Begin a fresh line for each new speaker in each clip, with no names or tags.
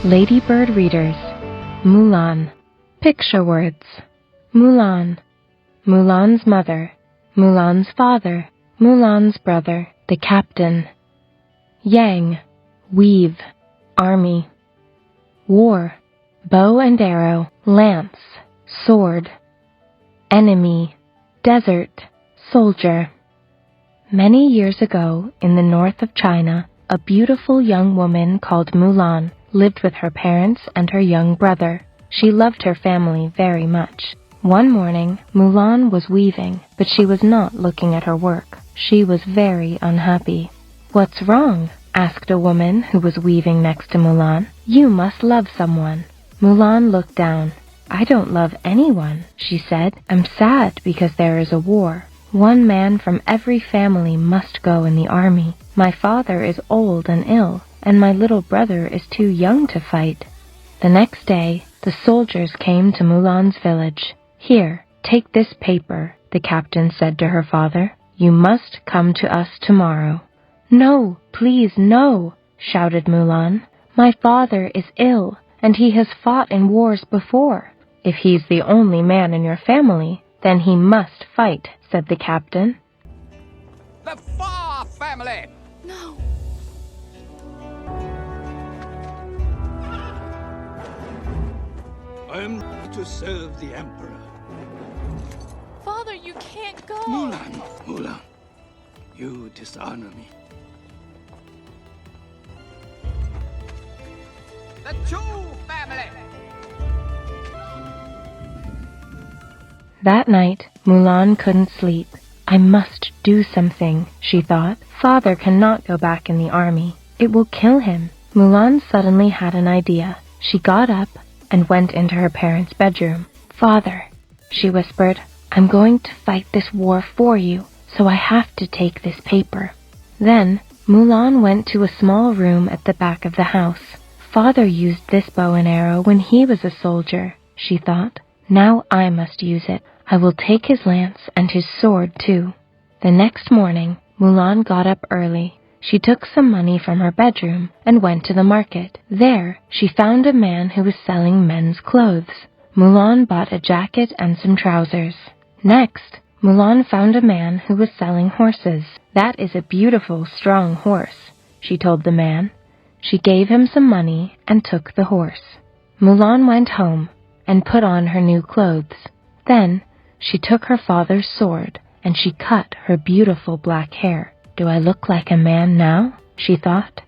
Ladybird readers, Mulan. Picture words. Mulan. Mulan's mother. Mulan's father. Mulan's brother. The captain. Yang. Weave. Army. War. Bow and arrow. Lance. Sword. Enemy. Desert. Soldier. Many years ago, in the north of China, a beautiful young woman called Mulan lived with her parents and her young brother. She loved her family very much. One morning, Mulan was weaving, but she was not looking at her work. She was very unhappy. "What's wrong?" asked a woman who was weaving next to Mulan. "You must love someone." Mulan looked down. "I don't love anyone," she said. "I'm sad because there is a war. One man from every family must go in the army. My father is old and ill, and my little brother is too young to fight." The next day, the soldiers came to Mulan's village. "Here, take this paper," the captain said to her father. "You must come to us tomorrow." "No, please, no," shouted Mulan. "My father is ill, and he has fought in wars before." "If he's the only man in your family, then he must fight," said the captain.
The Fa family!
No.
I'm to serve the Emperor.
Father, you can't go.
Mulan, you dishonor me. The Chu family!
That night, Mulan couldn't sleep. "I must do something," she thought. "Father cannot go back in the army. It will kill him." Mulan suddenly had an idea. She got up and went into her parents' bedroom. "Father," she whispered, "I'm going to fight this war for you, so I have to take this paper." Then, Mulan went to a small room at the back of the house. "Father used this bow and arrow when he was a soldier," she thought. "Now I must use it. I will take his lance and his sword too." The next morning, Mulan got up early. She took some money from her bedroom and went to the market. There, she found a man who was selling men's clothes. Mulan bought a jacket and some trousers. Next, Mulan found a man who was selling horses. "That is a beautiful, strong horse," she told the man. She gave him some money and took the horse. Mulan went home and put on her new clothes. Then, she took her father's sword and she cut her beautiful black hair. "Do I look like a man now?" she thought.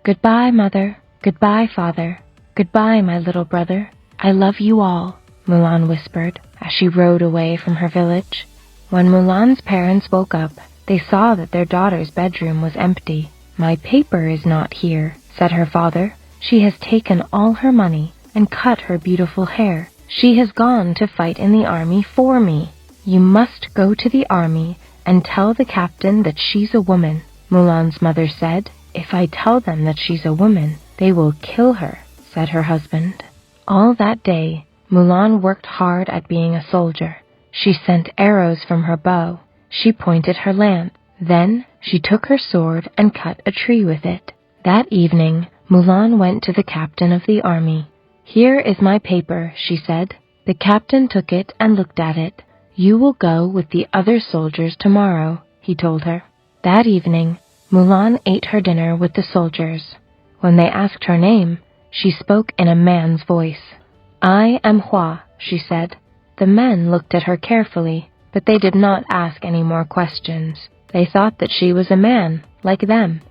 "Goodbye, mother. Goodbye, father. Goodbye, my little brother. I love you all," Mulan whispered as she rode away from her village. When Mulan's parents woke up, they saw that their daughter's bedroom was empty. "My paper is not here," said her father. "She has taken all her money and cut her beautiful hair. She has gone to fight in the army for me. You must go to the army and tell the captain that she's a woman," Mulan's mother said. "If I tell them that she's a woman, they will kill her," said her husband. All that day, Mulan worked hard at being a soldier. She sent arrows from her bow. She pointed her lance. Then she took her sword and cut a tree with it. That evening, Mulan went to the captain of the army. "Here is my paper," she said. The captain took it and looked at it. "You will go with the other soldiers tomorrow," he told her. That evening, Mulan ate her dinner with the soldiers. When they asked her name, she spoke in a man's voice. "I am Hua," she said. The men looked at her carefully, but they did not ask any more questions. They thought that she was a man, like them.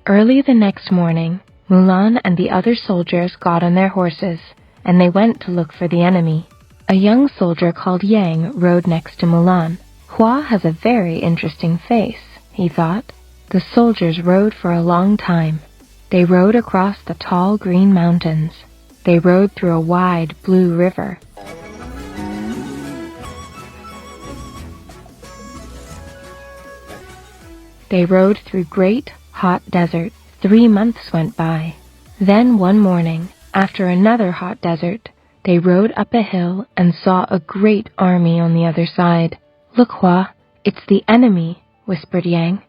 Early the next morning, Mulan and the other soldiers got on their horses, and they went to look for the enemy. A young soldier called Yang rode next to Mulan. "Hua has a very interesting face," he thought. The soldiers rode for a long time. They rode across the tall green mountains. They rode through a wide blue river. They rode through great, hot desert. 3 months went by. Then one morning, after another hot desert, they rode up a hill and saw a great army on the other side. "Look, Hua, it's the enemy," whispered Yang.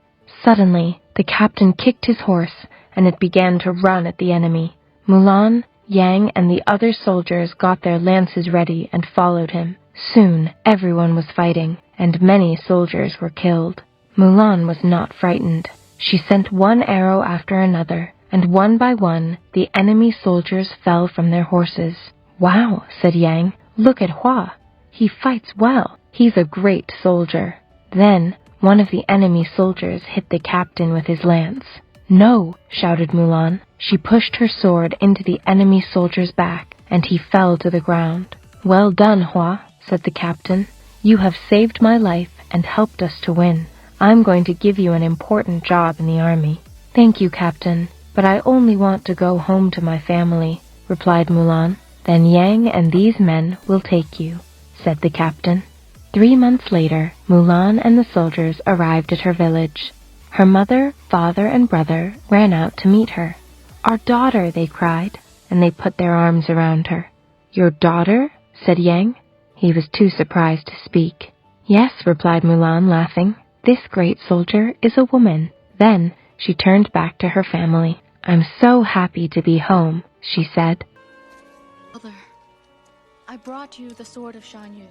Suddenly, the captain kicked his horse, and it began to run at the enemy. Mulan, Yang and the other soldiers got their lances ready and followed him. Soon everyone was fighting, and many soldiers were killed. Mulan was not frightened. She sent one arrow after another, and one by one the enemy soldiers fell from their horses. "Wow," said Yang. "Look at Hua. He fights well. He's a great soldier." Then one of the enemy soldiers hit the captain with his lance. "No," shouted Mulan. She pushed her sword into the enemy soldier's back, and he fell to the ground. "Well done, Hua," said the captain. "You have saved my life and helped us to win. I'm going to give you an important job in the army." "Thank you, Captain, but I only want to go home to my family," replied Mulan. "Then Yang and these men will take you," said the captain. 3 months later, Mulan and the soldiers arrived at her village. Her mother, father, and brother ran out to meet her. "Our daughter," they cried, and they put their arms around her. "Your daughter?" said Yang. He was too surprised to speak. "Yes," replied Mulan, laughing. "This great soldier is a woman." Then she turned back to her family. "I'm so happy to be home," she said.
Mother, I brought you the sword of Shan Yu.